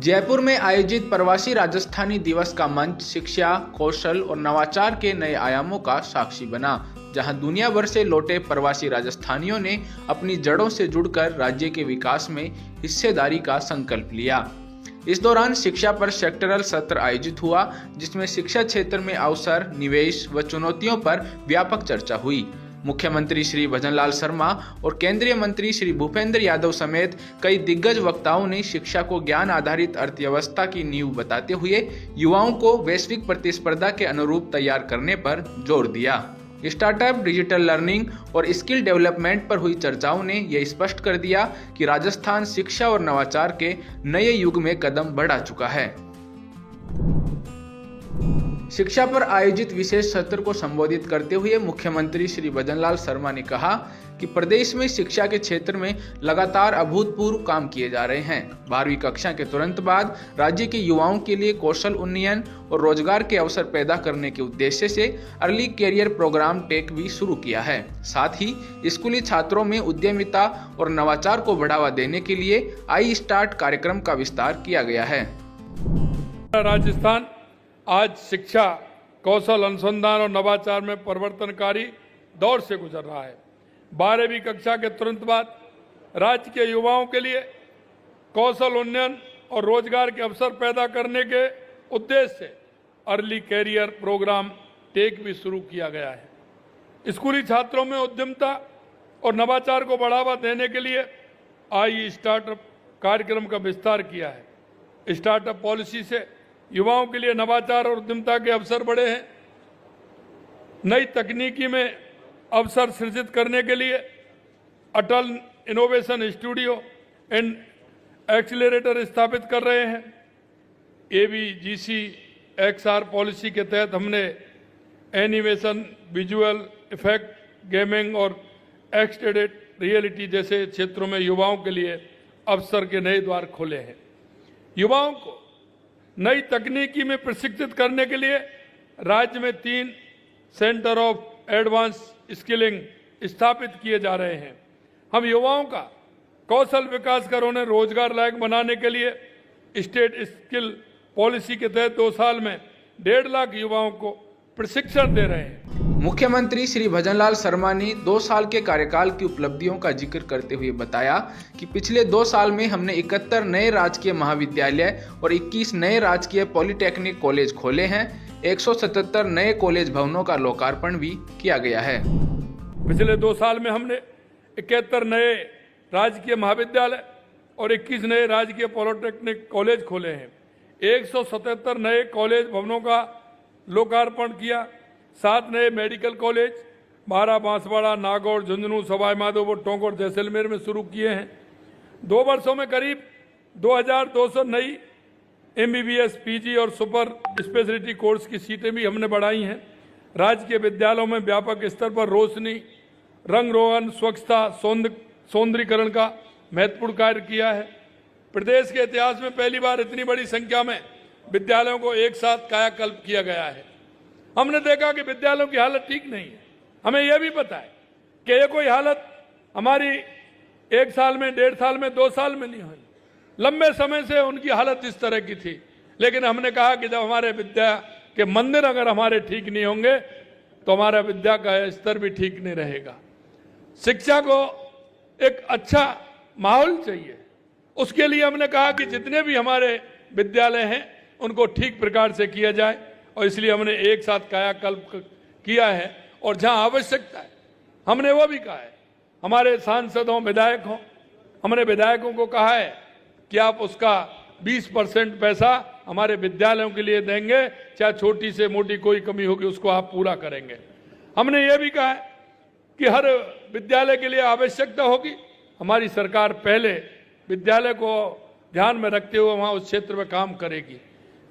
जयपुर में आयोजित प्रवासी राजस्थानी दिवस का मंच शिक्षा, कौशल और नवाचार के नए आयामों का साक्षी बना, जहां दुनिया भर से लौटे प्रवासी राजस्थानियों ने अपनी जड़ों से जुड़कर राज्य के विकास में हिस्सेदारी का संकल्प लिया। इस दौरान शिक्षा पर सेक्टरल सत्र आयोजित हुआ, जिसमें शिक्षा क्षेत्र में अवसर, निवेश व चुनौतियों पर व्यापक चर्चा हुई। मुख्यमंत्री श्री भजनलाल शर्मा और केंद्रीय मंत्री श्री भूपेंद्र यादव समेत कई दिग्गज वक्ताओं ने शिक्षा को ज्ञान आधारित अर्थव्यवस्था की नींव बताते हुए युवाओं को वैश्विक प्रतिस्पर्धा के अनुरूप तैयार करने पर जोर दिया। स्टार्टअप, डिजिटल लर्निंग और स्किल डेवलपमेंट पर हुई चर्चाओं ने यह स्पष्ट कर दिया कि राजस्थान शिक्षा और नवाचार के नए युग में कदम बढ़ा चुका है। शिक्षा पर आयोजित विशेष सत्र को संबोधित करते हुए मुख्यमंत्री श्री भजनलाल शर्मा ने कहा कि प्रदेश में शिक्षा के क्षेत्र में लगातार अभूतपूर्व काम किए जा रहे हैं। 12वीं कक्षा के तुरंत बाद राज्य के युवाओं के लिए कौशल उन्नयन और रोजगार के अवसर पैदा करने के उद्देश्य से अर्ली कैरियर प्रोग्राम टेक भी शुरू किया है। साथ ही स्कूली छात्रों में उद्यमिता और नवाचार को बढ़ावा देने के लिए आई स्टार्ट कार्यक्रम का विस्तार किया गया है। राजस्थान आज शिक्षा, कौशल अनुसंधान और नवाचार में परिवर्तनकारी दौर से गुजर रहा है। 12वीं कक्षा के तुरंत बाद राज्य के युवाओं के लिए कौशल उन्नयन और रोजगार के अवसर पैदा करने के उद्देश्य से अर्ली कैरियर प्रोग्राम टेक भी शुरू किया गया है। स्कूली छात्रों में उद्यमिता और नवाचार को बढ़ावा देने के लिए आई स्टार्टअप कार्यक्रम का विस्तार किया है। स्टार्टअप पॉलिसी से युवाओं के लिए नवाचार और उद्यमिता के अवसर बढ़े हैं। नई तकनीकी में अवसर सृजित करने के लिए अटल इनोवेशन स्टूडियो एंड एक्सीलरेटर स्थापित कर रहे हैं। ABGC XR पॉलिसी के तहत हमने एनिमेशन, विजुअल इफेक्ट, गेमिंग और एक्सटेंडेड रियलिटी जैसे क्षेत्रों में युवाओं के लिए अवसर के नए द्वार खोले हैं। युवाओं को नई तकनीकी में प्रशिक्षित करने के लिए राज्य में 3 सेंटर ऑफ एडवांस स्किलिंग स्थापित किए जा रहे हैं। हम युवाओं का कौशल विकास कर उन्हें रोजगार लायक बनाने के लिए स्टेट स्किल पॉलिसी के तहत 2 साल में 1.5 लाख युवाओं को प्रशिक्षण दे रहे हैं। मुख्यमंत्री श्री भजनलाल शर्मा ने 2 साल के कार्यकाल की उपलब्धियों का जिक्र करते हुए बताया कि पिछले 2 साल में हमने 71 नए राजकीय महाविद्यालय और 21 नए राजकीय पॉलिटेक्निक कॉलेज खोले हैं। 177 नए कॉलेज भवनों का लोकार्पण भी किया गया है। पिछले 2 साल में हमने 71 नए राजकीय महाविद्यालय और 21 नए राजकीय पॉलिटेक्निक कॉलेज खोले हैं। 177 नए कॉलेज भवनों का लोकार्पण किया। 7 नए मेडिकल कॉलेज 12 बांसवाड़ा, नागौर, झुंझुनू, सवाई माधोपुर, टोंक और जैसलमेर में शुरू किए हैं। 2 वर्षों में करीब 2200 नई MBBS, PG और सुपर स्पेशलिटी कोर्स की सीटें भी हमने बढ़ाई हैं। राज्य के विद्यालयों में व्यापक स्तर पर रोशनी, रंग रोगन, स्वच्छता, सौंदर्यीकरण का महत्वपूर्ण कार्य किया है। प्रदेश के इतिहास में पहली बार इतनी बड़ी संख्या में विद्यालयों को एक साथ कायाकल्प किया गया है। हमने देखा कि विद्यालयों की हालत ठीक नहीं है। हमें यह भी पता है कि ये कोई हालत हमारी 1 साल में, 1.5 साल में, 2 साल में नहीं हुई। लंबे समय से उनकी हालत इस तरह की थी। लेकिन हमने कहा कि जब हमारे विद्या के मंदिर अगर हमारे ठीक नहीं होंगे तो हमारा विद्या का स्तर भी ठीक नहीं रहेगा। शिक्षा को एक अच्छा माहौल चाहिए। उसके लिए हमने कहा कि जितने भी हमारे विद्यालय हैं उनको ठीक प्रकार से किया जाए, और इसलिए हमने एक साथ कायाकल्प किया है। और जहां आवश्यकता है हमने वो भी कहा है। हमारे सांसद हों, विधायक हों, हमने विधायकों को कहा है कि आप उसका 20% पैसा हमारे विद्यालयों के लिए देंगे, चाहे छोटी से मोटी कोई कमी होगी उसको आप पूरा करेंगे। हमने ये भी कहा है कि हर विद्यालय के लिए आवश्यकता होगी, हमारी सरकार पहले विद्यालय को ध्यान में रखते हुए वहाँ उस क्षेत्र में काम करेगी,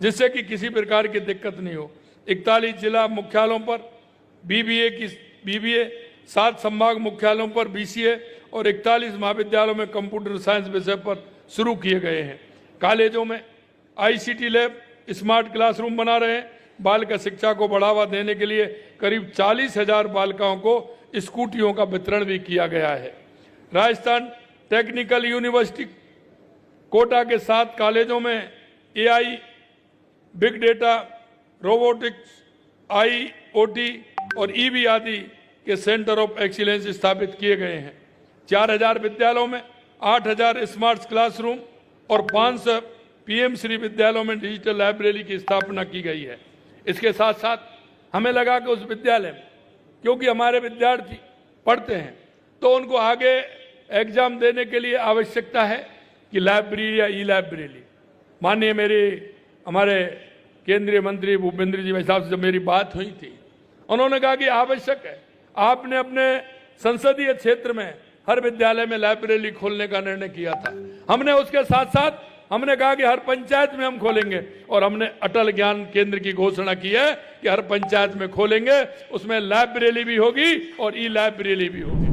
जिससे कि किसी प्रकार की दिक्कत नहीं हो। 41 जिला मुख्यालयों पर BBA, 7 संभाग मुख्यालयों पर BCA और 41 महाविद्यालयों में कंप्यूटर साइंस विषय पर शुरू किए गए हैं। कॉलेजों में ICT लैब, स्मार्ट क्लासरूम बना रहे हैं। बालिका शिक्षा को बढ़ावा देने के लिए करीब 40,000 बालिकाओं को स्कूटियों का वितरण भी किया गया है। राजस्थान टेक्निकल यूनिवर्सिटी कोटा के 7 कॉलेजों में AI, big data, robotics, IoT और ईवी आदि के सेंटर ऑफ एक्सीलेंस स्थापित किए गए हैं। 4000 विद्यालयों में 8000 स्मार्ट क्लासरूम और 500 पीएम श्री विद्यालयों में डिजिटल लाइब्रेरी की स्थापना की गई है। इसके साथ साथ हमें लगा कि उस विद्यालय में, क्योंकि हमारे विद्यार्थी पढ़ते हैं, तो उनको आगे एग्जाम देने के लिए आवश्यकता है कि लाइब्रेरी या ई लाइब्रेरी। माननीय हमारे केंद्रीय मंत्री भूपेंद्र जी साहब से जब मेरी बात हुई थी, उन्होंने कहा कि आवश्यक है, आपने अपने संसदीय क्षेत्र में हर विद्यालय में लाइब्रेरी खोलने का निर्णय किया था। हमने उसके साथ साथ हमने कहा कि हर पंचायत में हम खोलेंगे, और हमने अटल ज्ञान केंद्र की घोषणा की है कि हर पंचायत में खोलेंगे, उसमें लाइब्रेरी भी होगी और ई लाइब्रेरी भी होगी।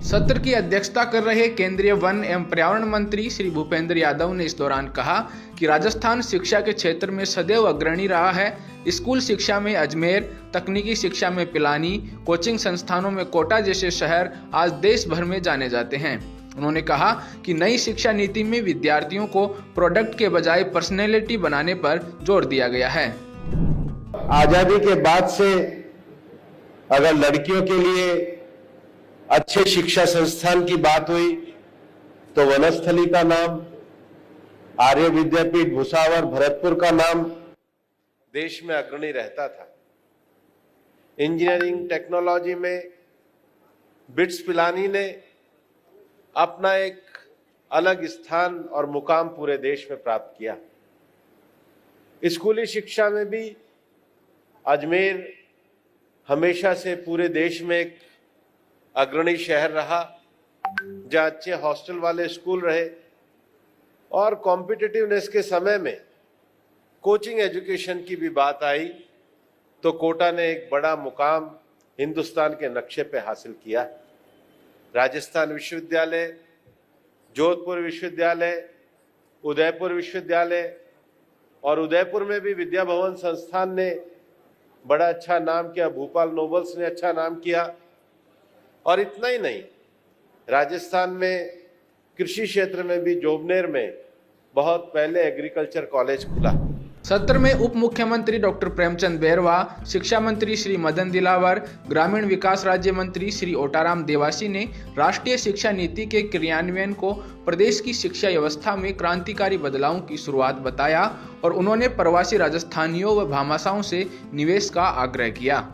सत्र की अध्यक्षता कर रहे केंद्रीय वन एवं पर्यावरण मंत्री श्री भूपेंद्र यादव ने इस दौरान कहा कि राजस्थान शिक्षा के क्षेत्र में सदैव अग्रणी रहा है। स्कूल शिक्षा में अजमेर, तकनीकी शिक्षा में पिलानी, कोचिंग संस्थानों में कोटा जैसे शहर आज देश भर में जाने जाते हैं। उन्होंने कहा कि नई शिक्षा नीति में विद्यार्थियों को प्रोडक्ट के बजाय पर्सनैलिटी बनाने पर जोर दिया गया है। आजादी के बाद से अगर लड़कियों के लिए अच्छे शिक्षा संस्थान की बात हुई तो वनस्थली का नाम, आर्य विद्यापीठ भुसावर, भरतपुर का नाम देश में अग्रणी रहता था। इंजीनियरिंग टेक्नोलॉजी में बिट्स पिलानी ने अपना एक अलग स्थान और मुकाम पूरे देश में प्राप्त किया। स्कूली शिक्षा में भी अजमेर हमेशा से पूरे देश में एक अग्रणी शहर रहा, जहां अच्छे हॉस्टल वाले स्कूल रहे, और कॉम्पिटिटिवनेस के समय में कोचिंग एजुकेशन की भी बात आई तो कोटा ने एक बड़ा मुकाम हिंदुस्तान के नक्शे पे हासिल किया। राजस्थान विश्वविद्यालय, जोधपुर विश्वविद्यालय, उदयपुर विश्वविद्यालय, और उदयपुर में भी विद्या भवन संस्थान ने बड़ा अच्छा नाम किया, भोपाल नोबल्स ने अच्छा नाम किया। और इतना ही नहीं, राजस्थान में कृषि क्षेत्र में भी जोबनेर में बहुत पहले एग्रीकल्चर कॉलेज खुला। सत्र में उप मुख्यमंत्री डॉक्टर प्रेमचंद बैरवा, शिक्षा मंत्री श्री मदन दिलावर, ग्रामीण विकास राज्य मंत्री श्री ओटाराम देवासी ने राष्ट्रीय शिक्षा नीति के क्रियान्वयन को प्रदेश की शिक्षा व्यवस्था में क्रांतिकारी बदलावों की शुरुआत बताया और उन्होंने प्रवासी राजस्थानियों व भामाशाहों से निवेश का आग्रह किया।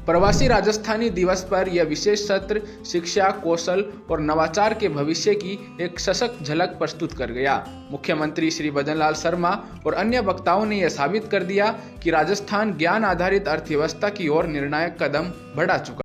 प्रवासी राजस्थानी दिवस पर यह विशेष सत्र शिक्षा, कौशल और नवाचार के भविष्य की एक सशक्त झलक प्रस्तुत कर गया। मुख्यमंत्री श्री भजनलाल शर्मा और अन्य वक्ताओं ने यह साबित कर दिया कि राजस्थान ज्ञान आधारित अर्थव्यवस्था की ओर निर्णायक कदम बढ़ा चुका